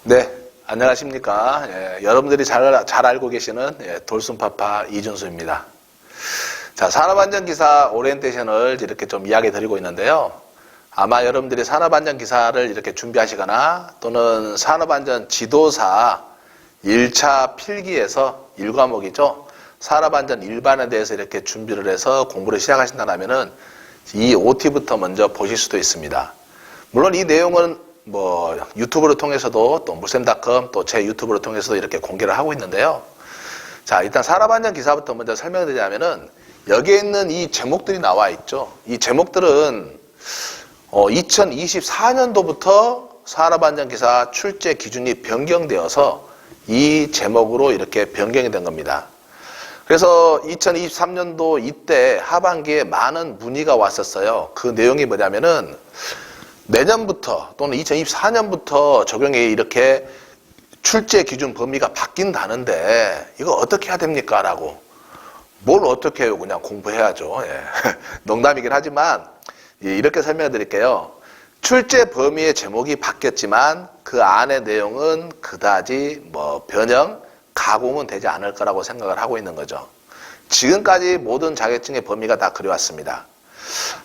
네, 안녕하십니까. 여러분들이 잘 알고 계시는 돌순파파 이준수입니다. 자, 산업안전기사 오리엔테이션을 이렇게 좀 이야기 드리고 있는데요. 아마 여러분들이 산업안전 기사를 이렇게 준비하시거나 또는 산업안전 지도사 1차 필기에서 1과목이죠. 산업안전 일반에 대해서 이렇게 준비를 해서 공부를 시작하신다면은 이 OT부터 먼저 보실 수도 있습니다. 물론 이 내용은 유튜브를 통해서도 또 물샘닷컴 또 제 유튜브를 통해서도 이렇게 공개를 하고 있는데요. 자, 일단 산업안전 기사부터 먼저 설명드리자면은 여기에 있는 이 제목들이 나와 있죠. 이 제목들은 2024년도부터 산업안전기사 출제 기준이 변경되어서 이 제목으로 이렇게 변경이 된 겁니다. 그래서 2023년도 이때 하반기에 많은 문의가 왔었어요. 그 내용이 뭐냐면은 내년부터 또는 2024년부터 적용이 이렇게 출제 기준 범위가 바뀐다는데 이거 어떻게 해야 됩니까? 라고. 뭘 어떻게 해요? 그냥 공부해야죠. 농담이긴 하지만 이렇게 설명해 드릴게요. 출제 범위의 제목이 바뀌었지만 그 안의 내용은 그다지 변형, 가공은 되지 않을 거라고 생각을 하고 있는 거죠. 지금까지 모든 자격증의 범위가 다 그래왔습니다.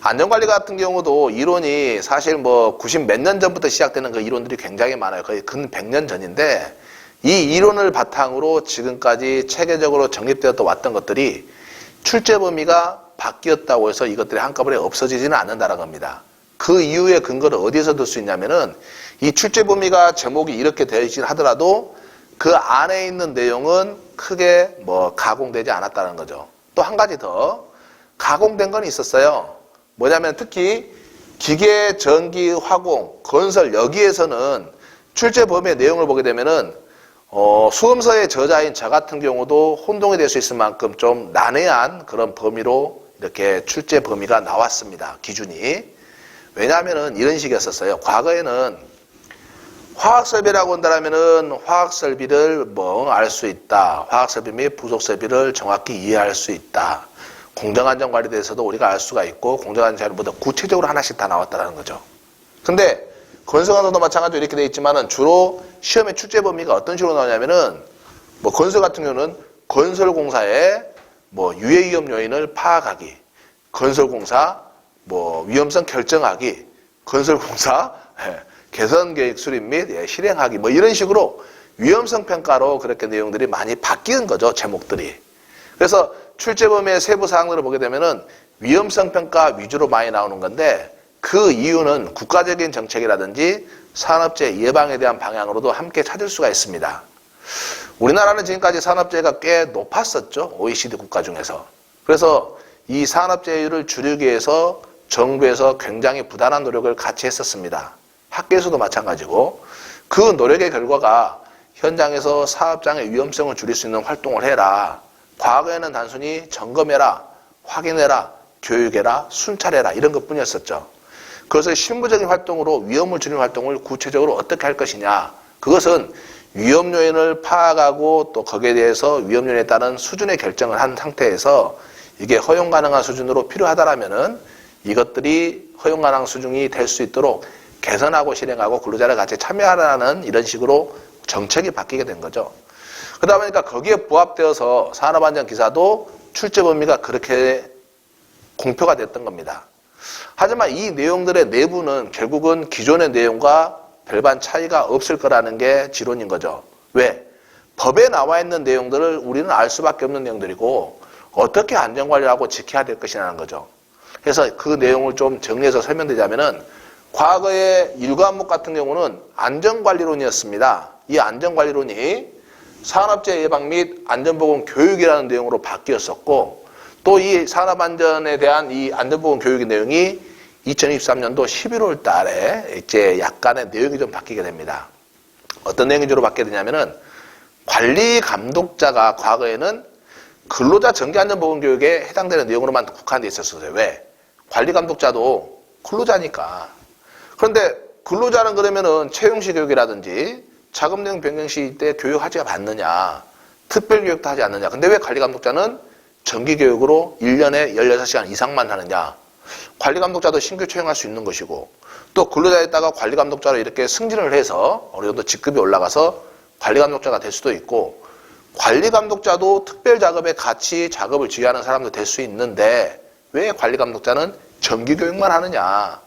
안전관리 같은 경우도 이론이 사실 90 몇 년 전부터 시작되는 그 이론들이 굉장히 많아요. 거의 근 100년 전인데 이 이론을 바탕으로 지금까지 체계적으로 정립되어 왔던 것들이 출제 범위가 바뀌었다고 해서 이것들이 한꺼번에 없어지지는 않는다는 겁니다. 그 이유의 근거를 어디에서 들 수 있냐면은 이 출제 범위가 제목이 이렇게 되어 있긴 하더라도 그 안에 있는 내용은 크게 가공되지 않았다는 거죠. 또 한 가지 더 가공된 건 있었어요. 뭐냐면 특히 기계, 전기, 화공, 건설 여기에서는 출제 범위의 내용을 보게 되면은 수험서의 저자인 저 같은 경우도 혼동이 될 수 있을 만큼 좀 난해한 그런 범위로 이렇게 출제 범위가 나왔습니다. 기준이. 왜냐하면은 이런 식이었었어요. 과거에는 화학설비라고 한다면은 화학설비를 알 수 있다. 화학설비 및 부속설비를 정확히 이해할 수 있다. 공정안전관리에 대해서도 우리가 알 수가 있고 공정안전관리보다 구체적으로 하나씩 다 나왔다는 거죠. 근데 건설관서도 마찬가지로 이렇게 되어 있지만은 주로 시험의 출제 범위가 어떤 식으로 나오냐면은 건설 같은 경우는 건설공사의 유해위험 요인을 파악하기, 건설공사 위험성 결정하기, 건설공사 개선계획 수립 및 실행하기 이런 식으로 위험성 평가로 그렇게 내용들이 많이 바뀌는 거죠. 제목들이. 그래서 출제 범위의 세부 사항들을 보게 되면은 위험성 평가 위주로 많이 나오는 건데 그 이유는 국가적인 정책이라든지 산업재해 예방에 대한 방향으로도 함께 찾을 수가 있습니다. 우리나라는 지금까지 산업재해가 꽤 높았었죠. OECD 국가 중에서. 그래서 이 산업재해율을 줄이기 위해서 정부에서 굉장히 부단한 노력을 같이 했었습니다. 학계에서도 마찬가지고 그 노력의 결과가 현장에서 사업장의 위험성을 줄일 수 있는 활동을 해라. 과거에는 단순히 점검해라, 확인해라, 교육해라, 순찰해라 이런 것뿐이었었죠. 그것을 실무적인 활동으로 위험을 줄이는 활동을 구체적으로 어떻게 할 것이냐. 그것은 위험 요인을 파악하고 또 거기에 대해서 위험 요인에 따른 수준의 결정을 한 상태에서 이게 허용 가능한 수준으로 필요하다라면은 이것들이 허용 가능한 수준이 될 수 있도록 개선하고 실행하고 근로자를 같이 참여하라는 이런 식으로 정책이 바뀌게 된 거죠. 그러다 보니까 거기에 부합되어서 산업안전기사도 출제 범위가 그렇게 공표가 됐던 겁니다. 하지만 이 내용들의 내부는 결국은 기존의 내용과 별반 차이가 없을 거라는 게 지론인 거죠. 왜? 법에 나와 있는 내용들을 우리는 알 수밖에 없는 내용들이고 어떻게 안전관리를 하고 지켜야 될 것이라는 거죠. 그래서 그 내용을 좀 정리해서 설명드리자면은 과거의 1과목 같은 경우는 안전관리론이었습니다. 이 안전관리론이 산업재해 예방 및 안전보건 교육이라는 내용으로 바뀌었었고 또 이 산업안전에 대한 이 안전보건 교육의 내용이 2023년도 11월 달에 이제 약간의 내용이 좀 바뀌게 됩니다. 어떤 내용이 주로 바뀌게 되냐면은 관리 감독자가 과거에는 근로자 정기안전보건 교육에 해당되는 내용으로만 국한되어 있었어요. 왜? 관리 감독자도 근로자니까. 그런데 근로자는 그러면은 채용시 교육이라든지 자금 내용 변경 시일 때 교육하지 않느냐, 특별 교육도 하지 않느냐. 근데 왜 관리 감독자는 정기 교육으로 1년에 16시간 이상만 하느냐. 관리감독자도 신규 채용할 수 있는 것이고, 또 근로자에다가 관리감독자로 이렇게 승진을 해서 어느 정도 직급이 올라가서 관리감독자가 될 수도 있고, 관리감독자도 특별작업에 같이 작업을 지휘하는 사람도 될 수 있는데 왜 관리감독자는 정기교육만 하느냐.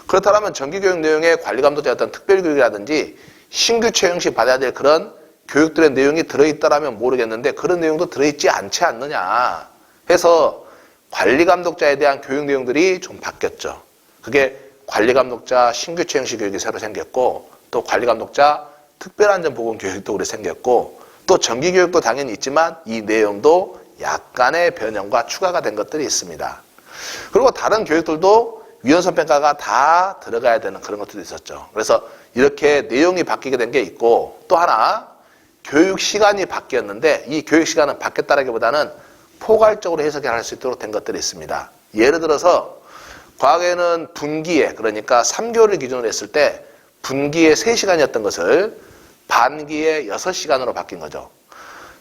그렇다면 정기교육 내용에 관리감독자의 어떤 특별교육이라든지 신규 채용 시 받아야 될 그런 교육들의 내용이 들어있다라면 모르겠는데 그런 내용도 들어있지 않지 않느냐 해서 관리감독자에 대한 교육 내용들이 좀 바뀌었죠. 그게 관리감독자 신규 채용 시 교육이 새로 생겼고, 또 관리감독자 특별안전보건 교육도 우리 생겼고, 또 정기교육도 당연히 있지만 이 내용도 약간의 변형과 추가가 된 것들이 있습니다. 그리고 다른 교육들도 위헌성평가가 다 들어가야 되는 그런 것들이 있었죠. 그래서 이렇게 내용이 바뀌게 된 게 있고, 또 하나 교육 시간이 바뀌었는데 이 교육 시간은 바뀌었다라기보다는 포괄적으로 해석을 할 수 있도록 된 것들이 있습니다. 예를 들어서 과거에는 분기에, 그러니까 3개월을 기준으로 했을 때 분기에 3시간이었던 것을 반기에 6시간으로 바뀐 거죠.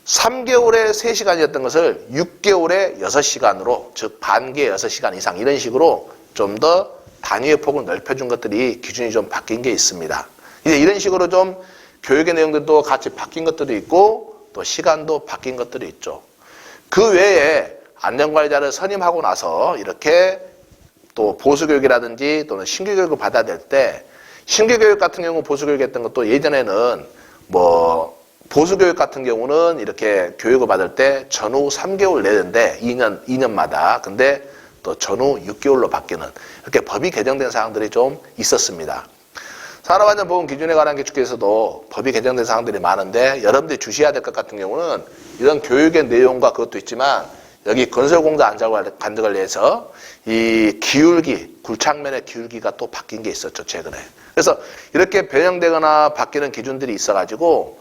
3개월에 3시간이었던 것을 6개월에 6시간으로, 즉 반기에 6시간 이상, 이런 식으로 좀 더 단위의 폭을 넓혀준 것들이 기준이 좀 바뀐 게 있습니다. 이제 이런 식으로 좀 교육의 내용들도 같이 바뀐 것들이 있고, 또 시간도 바뀐 것들이 있죠. 그 외에 안전관리자를 선임하고 나서 이렇게 또 보수교육이라든지 또는 신규교육을 받아야 될 때, 신규교육 같은 경우 보수교육 했던 것도 예전에는 보수교육 같은 경우는 이렇게 교육을 받을 때 전후 3개월 내는데 2년마다, 근데 또 전후 6개월로 바뀌는, 이렇게 법이 개정된 사항들이 좀 있었습니다. 산업안전보건 기준에 관한 규칙에서도 법이 개정된 사항들이 많은데 여러분들이 주시해야 될 것 같은 경우는 이런 교육의 내용과 그것도 있지만 여기 건설공사 안전관리에서 이 기울기, 굴착면의 기울기가 또 바뀐 게 있었죠, 최근에. 그래서 이렇게 변형되거나 바뀌는 기준들이 있어가지고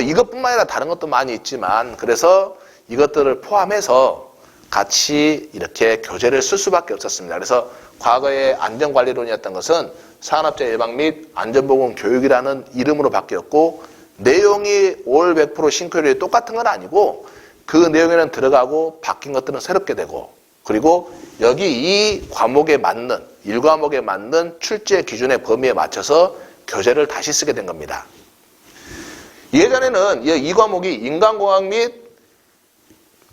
이것뿐만 아니라 다른 것도 많이 있지만, 그래서 이것들을 포함해서 같이 이렇게 교재를 쓸 수밖에 없었습니다. 그래서 과거의 안전관리론이었던 것은 산업재해 예방 및 안전보건 교육이라는 이름으로 바뀌었고, 내용이 올 100% 싱크율이 똑같은 건 아니고 그 내용에는 들어가고 바뀐 것들은 새롭게 되고, 그리고 여기 이 과목에 맞는, 1과목에 맞는 출제 기준의 범위에 맞춰서 교재를 다시 쓰게 된 겁니다. 예전에는 이 과목이 인간공학 및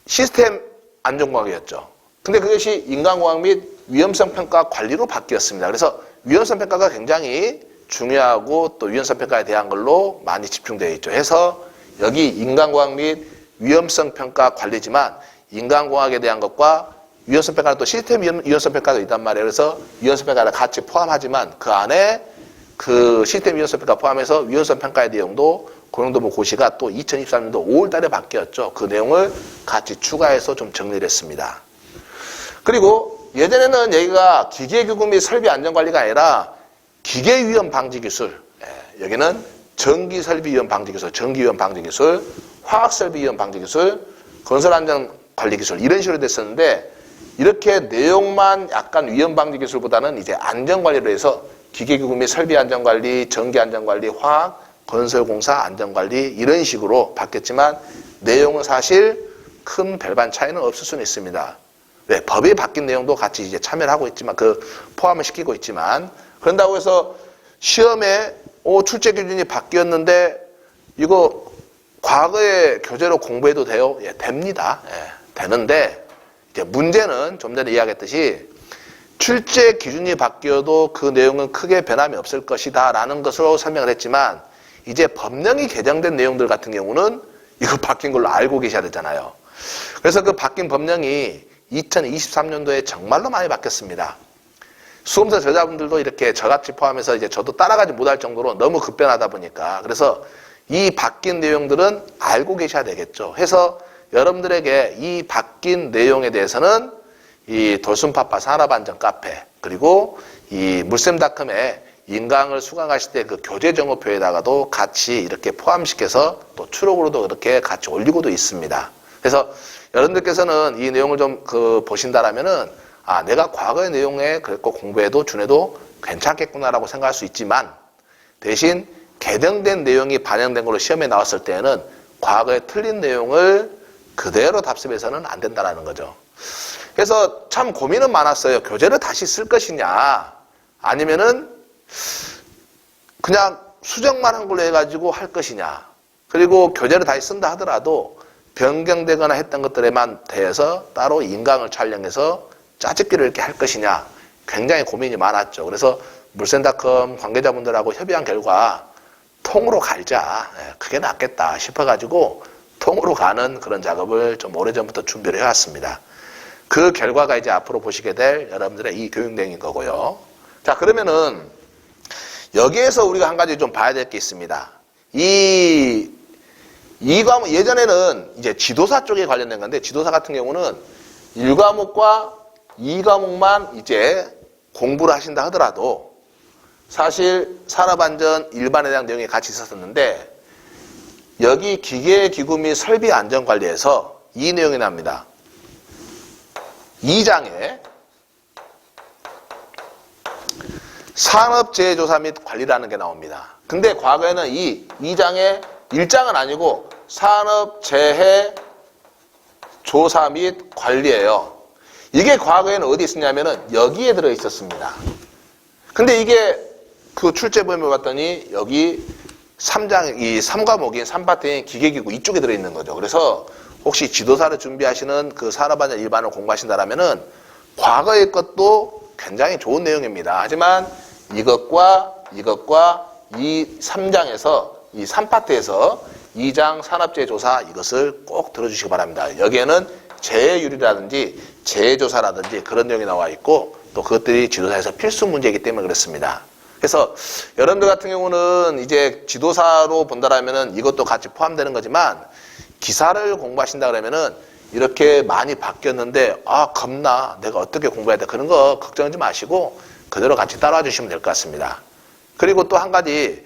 시스템 안전공학이었죠. 근데 그것이 인간공학 및 위험성평가 관리로 바뀌었습니다. 그래서 위험성평가가 굉장히 중요하고 또 위험성평가에 대한 걸로 많이 집중되어 있죠. 해서 여기 인간공학 및 위험성평가 관리지만 인간공학에 대한 것과 위험성평가는 또 시스템 위험성평가도 있단 말이에요. 그래서 위험성평가를 같이 포함하지만 그 안에 그 시스템 위험성평가 포함해서 위험성평가의 내용도 그 정도 고시가 또 2023년도 5월 달에 바뀌었죠. 그 내용을 같이 추가해서 좀 정리를 했습니다. 그리고 예전에는 여기가 기계교구 및 설비 안전관리가 아니라 기계위험 방지기술, 여기는 전기설비 위험 방지기술, 전기위험 방지기술, 화학설비 위험 방지기술, 건설안전관리기술, 이런 식으로 됐었는데, 이렇게 내용만 약간 위험 방지기술보다는 이제 안전관리로 해서 기계교구 및 설비 안전관리, 전기안전관리, 화학, 건설공사 안전관리, 이런 식으로 바뀌었지만 내용은 사실 큰 별반 차이는 없을 수는 있습니다. 네, 법이 바뀐 내용도 같이 이제 참여를 하고 있지만, 포함을 시키고 있지만, 그런다고 해서 시험에 출제 기준이 바뀌었는데 이거 과거의 교재로 공부해도 돼요? 예, 됩니다. 예, 되는데 이제 문제는 좀 전에 이야기했듯이 출제 기준이 바뀌어도 그 내용은 크게 변함이 없을 것이다 라는 것으로 설명을 했지만, 이제 법령이 개정된 내용들 같은 경우는 이거 바뀐 걸로 알고 계셔야 되잖아요. 그래서 그 바뀐 법령이 2023년도에 정말로 많이 바뀌었습니다. 수험생 저자분들도 이렇게 저같이 포함해서 이제 저도 따라가지 못할 정도로 너무 급변하다 보니까, 그래서 이 바뀐 내용들은 알고 계셔야 되겠죠. 해서 여러분들에게 이 바뀐 내용에 대해서는 이 돌순파파 산업안전 카페, 그리고 이 물샘닷컴에 인강을 수강하실 때 그 교재 정보표에다가도 같이 이렇게 포함시켜서 또 추록으로도 그렇게 같이 올리고도 있습니다. 그래서 여러분들께서는 이 내용을 좀 보신다라면은, 내가 과거의 내용에 그랬고 공부해도 준해도 괜찮겠구나라고 생각할 수 있지만, 대신 개정된 내용이 반영된 걸로 시험에 나왔을 때에는 과거에 틀린 내용을 그대로 답습해서는 안 된다라는 거죠. 그래서 참 고민은 많았어요. 교재를 다시 쓸 것이냐, 아니면은 그냥 수정만 한 걸로 해가지고 할 것이냐. 그리고 교재를 다시 쓴다 하더라도 변경되거나 했던 것들에만 대해서 따로 인강을 촬영해서 짜집기를 이렇게 할 것이냐. 굉장히 고민이 많았죠. 그래서 물센닷컴 관계자분들하고 협의한 결과 통으로 갈자. 그게 낫겠다 싶어가지고 통으로 가는 그런 작업을 좀 오래전부터 준비를 해왔습니다. 그 결과가 이제 앞으로 보시게 될 여러분들의 이 교육 내용인 거고요. 자, 그러면은 여기에서 우리가 한 가지 좀 봐야 될 게 있습니다. 이 과목, 예전에는 이제 지도사 쪽에 관련된 건데, 지도사 같은 경우는 1과목과 2과목만 이제 공부를 하신다 하더라도 사실 산업안전 일반에 대한 내용이 같이 있었는데, 여기 기계기구 및 설비안전관리에서 이 내용이 납니다. 2장에 산업재해조사 및 관리라는 게 나옵니다. 근데 과거에는 이 2장에 1장은 아니고 산업재해조사 및 관리예요. 이게 과거에는 어디 있었냐면은 여기에 들어 있었습니다. 근데 이게 그 출제범위를 봤더니 여기 3장, 이 3과목인 3파트인 기계기구 이쪽에 들어 있는 거죠. 그래서 혹시 지도사를 준비하시는 그 산업안전 일반을 공부하신다라면은 과거의 것도 굉장히 좋은 내용입니다. 하지만 이것과 이 3장에서 이 3파트에서 2장 산업재해조사 이것을 꼭 들어주시기 바랍니다. 여기에는 재해율이라든지 재해조사라든지 그런 내용이 나와 있고 또 그것들이 지도사에서 필수 문제이기 때문에 그렇습니다. 그래서 여러분들 같은 경우는 이제 지도사로 본다라면은 이것도 같이 포함되는 거지만 기사를 공부하신다 그러면은 이렇게 많이 바뀌었는데 겁나 내가 어떻게 공부해야 돼 그런 거 걱정하지 마시고 그대로 같이 따라와 주시면 될 것 같습니다. 그리고 또 한 가지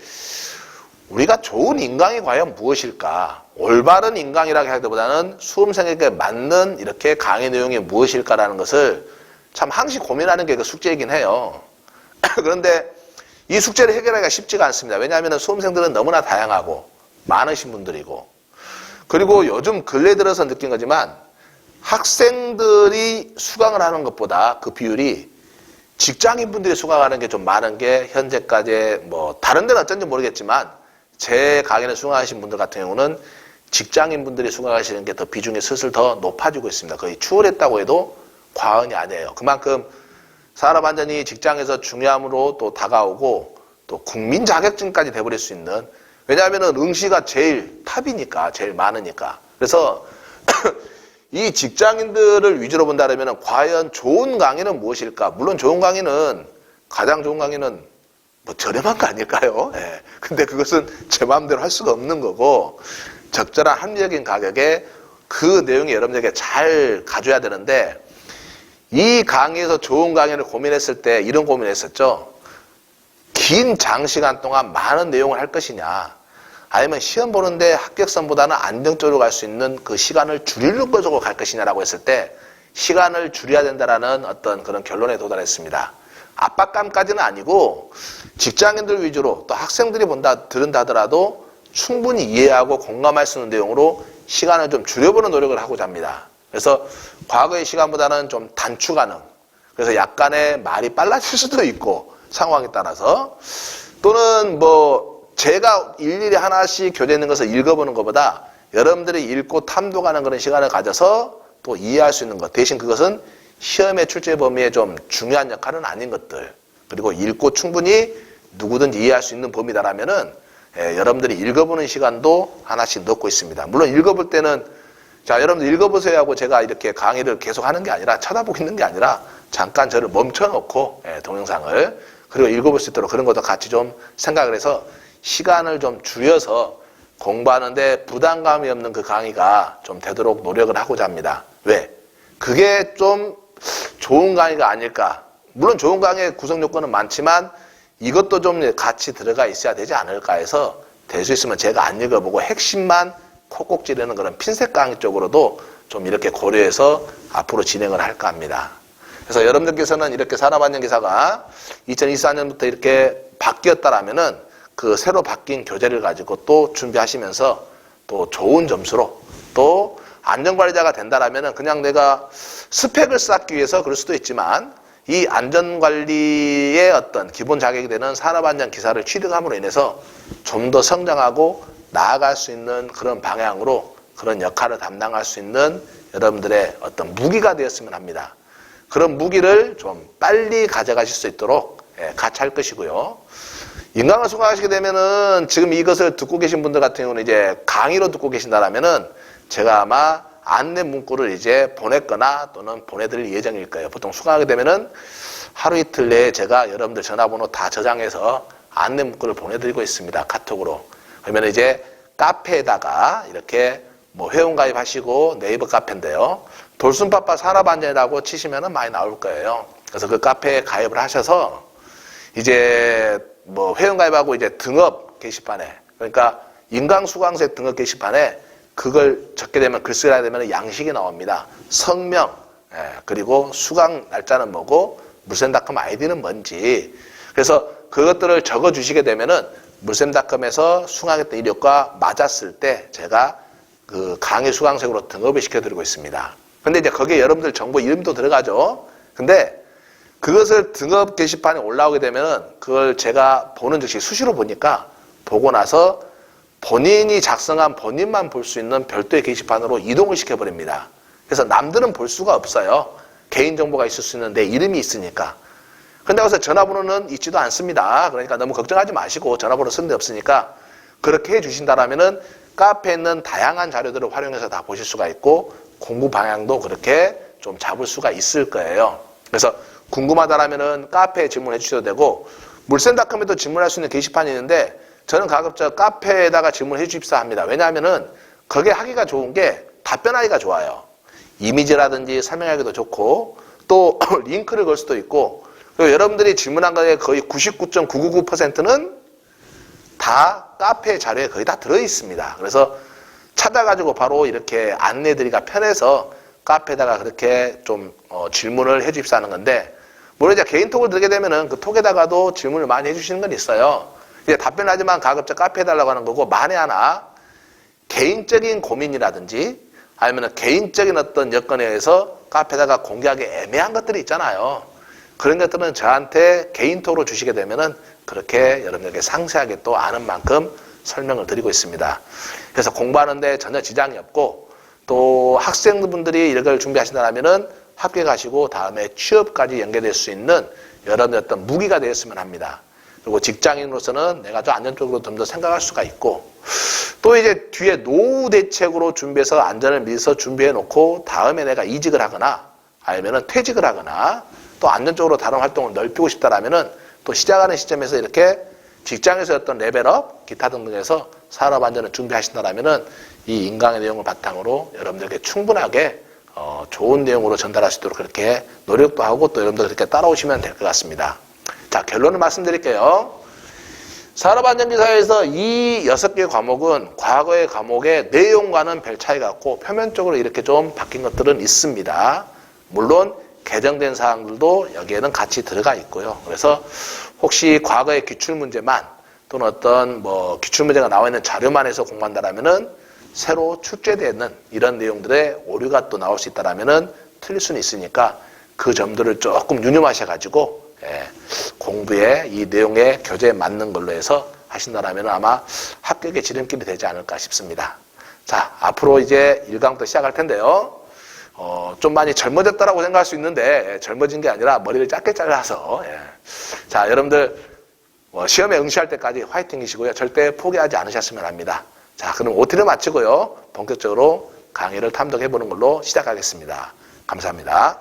우리가 좋은 인강이 과연 무엇일까? 올바른 인강이라고 하기보다는 수험생에게 맞는 이렇게 강의 내용이 무엇일까라는 것을 참 항시 고민하는 게 그 숙제이긴 해요. 그런데 이 숙제를 해결하기가 쉽지가 않습니다. 왜냐하면 수험생들은 너무나 다양하고 많으신 분들이고 그리고 요즘 근래 들어서 느낀 거지만 학생들이 수강을 하는 것보다 그 비율이 직장인분들이 수강하는 게 좀 많은 게 현재까지 뭐 다른 데는 어쩐지 모르겠지만 제 강의를 수강하신 분들 같은 경우는 직장인분들이 수강하시는 게 더 비중이 슬슬 더 높아지고 있습니다. 거의 추월했다고 해도 과언이 아니에요. 그만큼 산업안전이 직장에서 중요함으로 또 다가오고 또 국민 자격증까지 돼버릴 수 있는 왜냐하면 응시가 제일 탑이니까 제일 많으니까 그래서 이 직장인들을 위주로 본다면 과연 좋은 강의는 무엇일까? 물론 좋은 강의는 가장 좋은 강의는 뭐 저렴한 거 아닐까요? 예. 근데 그것은 제 마음대로 할 수가 없는 거고 적절한 합리적인 가격에 그 내용이 여러분들에게 잘 가져야 되는데 이 강의에서 좋은 강의를 고민했을 때 이런 고민을 했었죠. 긴 장시간 동안 많은 내용을 할 것이냐 아니면 시험 보는데 합격선보다는 안정적으로 갈 수 있는 그 시간을 줄이는 것으로 갈 것이냐라고 했을 때 시간을 줄여야 된다라는 어떤 그런 결론에 도달했습니다. 압박감까지는 아니고 직장인들 위주로 또 학생들이 들은다 하더라도 충분히 이해하고 공감할 수 있는 내용으로 시간을 좀 줄여보는 노력을 하고자 합니다. 그래서 과거의 시간보다는 좀 단축 가능. 그래서 약간의 말이 빨라질 수도 있고 상황에 따라서 또는 뭐 제가 일일이 하나씩 교재 있는 것을 읽어보는 것보다 여러분들이 읽고 탐독하는 그런 시간을 가져서 또 이해할 수 있는 것. 대신 그것은 시험의 출제 범위에 좀 중요한 역할은 아닌 것들. 그리고 읽고 충분히 누구든지 이해할 수 있는 범위다라면은 여러분들이 읽어보는 시간도 하나씩 넣고 있습니다. 물론 읽어볼 때는 자 여러분들 읽어보세요 하고 제가 이렇게 강의를 계속 하는 게 아니라 쳐다보고 있는 게 아니라 잠깐 저를 멈춰놓고 동영상을 그리고 읽어볼 수 있도록 그런 것도 같이 좀 생각을 해서 시간을 좀 줄여서 공부하는데 부담감이 없는 그 강의가 좀 되도록 노력을 하고자 합니다. 왜? 그게 좀 좋은 강의가 아닐까. 물론 좋은 강의의 구성 요건은 많지만 이것도 좀 같이 들어가 있어야 되지 않을까 해서 될 수 있으면 제가 안 읽어보고 핵심만 콕콕 찌르는 그런 핀셋 강의 쪽으로도 좀 이렇게 고려해서 앞으로 진행을 할까 합니다. 그래서 여러분들께서는 이렇게 산업안전기사가 2024년부터 이렇게 바뀌었다라면은 그 새로 바뀐 교재를 가지고 또 준비하시면서 또 좋은 점수로 또 안전관리자가 된다라면은 그냥 내가 스펙을 쌓기 위해서 그럴 수도 있지만 이 안전관리의 어떤 기본 자격이 되는 산업안전기사를 취득함으로 인해서 좀 더 성장하고 나아갈 수 있는 그런 방향으로 그런 역할을 담당할 수 있는 여러분들의 어떤 무기가 되었으면 합니다. 그런 무기를 좀 빨리 가져가실 수 있도록 같이 할 것이고요. 인강을 수강하시게 되면은 지금 이것을 듣고 계신 분들 같은 경우는 이제 강의로 듣고 계신다라면은 제가 아마 안내 문구를 이제 보냈거나 또는 보내드릴 예정일 거예요. 보통 수강하게 되면은 하루 이틀 내에 제가 여러분들 전화번호 다 저장해서 안내 문구를 보내드리고 있습니다. 카톡으로. 그러면 이제 카페에다가 이렇게 뭐 회원 가입하시고 네이버 카페인데요. 돌순빠빠 산업안전이라고 치시면은 많이 나올 거예요. 그래서 그 카페에 가입을 하셔서 이제 뭐 회원 가입하고 이제 등업 게시판에, 그러니까 인강수강생 등업 게시판에 그걸 적게 되면 글쓰게 되면 양식이 나옵니다. 성명, 그리고 수강 날짜는 뭐고 물샘닷컴 아이디는 뭔지. 그래서 그것들을 적어 주시게 되면은 물샘닷컴에서 수강했던 이력과 맞았을 때 제가 그 강의 수강생으로 등업을 시켜드리고 있습니다. 근데 이제 거기에 여러분들 정보 이름도 들어가죠. 근데 그것을 등업 게시판에 올라오게 되면은 그걸 제가 보는 즉시 수시로 보니까 보고 나서 본인이 작성한 본인만 볼 수 있는 별도의 게시판으로 이동을 시켜버립니다. 그래서 남들은 볼 수가 없어요. 개인정보가 있을 수 있는 내 이름이 있으니까. 근데 거기서 전화번호는 있지도 않습니다. 그러니까 너무 걱정하지 마시고 전화번호 쓴 데 없으니까 그렇게 해주신다라면은 카페에 있는 다양한 자료들을 활용해서 다 보실 수가 있고 공부 방향도 그렇게 좀 잡을 수가 있을 거예요. 그래서 궁금하다라면은 카페에 질문해 주셔도 되고 물샘닷컴에도 질문할 수 있는 게시판이 있는데 저는 가급적 카페에다가 질문해 주십사 합니다. 왜냐하면은 거기에 하기가 좋은 게 답변하기가 좋아요. 이미지라든지 설명하기도 좋고 또 링크를 걸 수도 있고 그리고 여러분들이 질문한 거에 거의 99.999%는 다 카페 자료에 거의 다 들어 있습니다. 그래서 찾아가지고 바로 이렇게 안내드리기가 편해서 카페에다가 그렇게 좀 질문을 해 주십사 하는 건데 물론 이제 개인톡을 들게 되면은 그 톡에다가도 질문을 많이 해주시는 건 있어요. 이제 답변하지만 가급적 카페 해달라고 하는 거고 만에 하나 개인적인 고민이라든지 아니면 개인적인 어떤 여건에 의해서 카페에다가 공개하기 애매한 것들이 있잖아요. 그런 것들은 저한테 개인톡으로 주시게 되면은 그렇게 여러분들에게 상세하게 또 아는 만큼 설명을 드리고 있습니다. 그래서 공부하는데 전혀 지장이 없고 또 학생분들이 이걸 준비하신다면은 학교에 가시고 다음에 취업까지 연계될 수 있는 여러분의 어떤 무기가 되었으면 합니다. 그리고 직장인으로서는 내가 좀 안전적으로 좀 더 생각할 수가 있고 또 이제 뒤에 노후 대책으로 준비해서 안전을 미리서 준비해 놓고 다음에 내가 이직을 하거나 아니면은 퇴직을 하거나 또 안전적으로 다른 활동을 넓히고 싶다라면은 또 시작하는 시점에서 이렇게 직장에서 어떤 레벨업 기타 등등에서 산업 안전을 준비하신다라면은 이 인강의 내용을 바탕으로 여러분들에게 충분하게 좋은 내용으로 전달할 수 있도록 그렇게 노력도 하고 또 여러분들 그렇게 따라오시면 될 것 같습니다. 자, 결론을 말씀드릴게요. 산업안전기사에서 이 6개 과목은 과거의 과목의 내용과는 별 차이가 없고 표면적으로 이렇게 좀 바뀐 것들은 있습니다. 물론 개정된 사항들도 여기에는 같이 들어가 있고요. 그래서 혹시 과거의 기출문제만 또는 어떤 뭐 기출문제가 나와 있는 자료만 해서 공부한다라면은 새로 출제되는 이런 내용들의 오류가 또 나올 수 있다라면은 틀릴 수는 있으니까 그 점들을 조금 유념하셔가지고 공부에 이 내용의 교재에 맞는 걸로 해서 하신다라면 아마 합격의 지름길이 되지 않을까 싶습니다. 자, 앞으로 이제 1강부터 시작할 텐데요. 좀 많이 젊어졌다라고 생각할 수 있는데 젊어진 게 아니라 머리를 짧게 잘라서 자, 여러분들 시험에 응시할 때까지 화이팅이시고요. 절대 포기하지 않으셨으면 합니다. 자, 그럼 OT를 마치고요. 본격적으로 강의를 탐독해보는 걸로 시작하겠습니다. 감사합니다.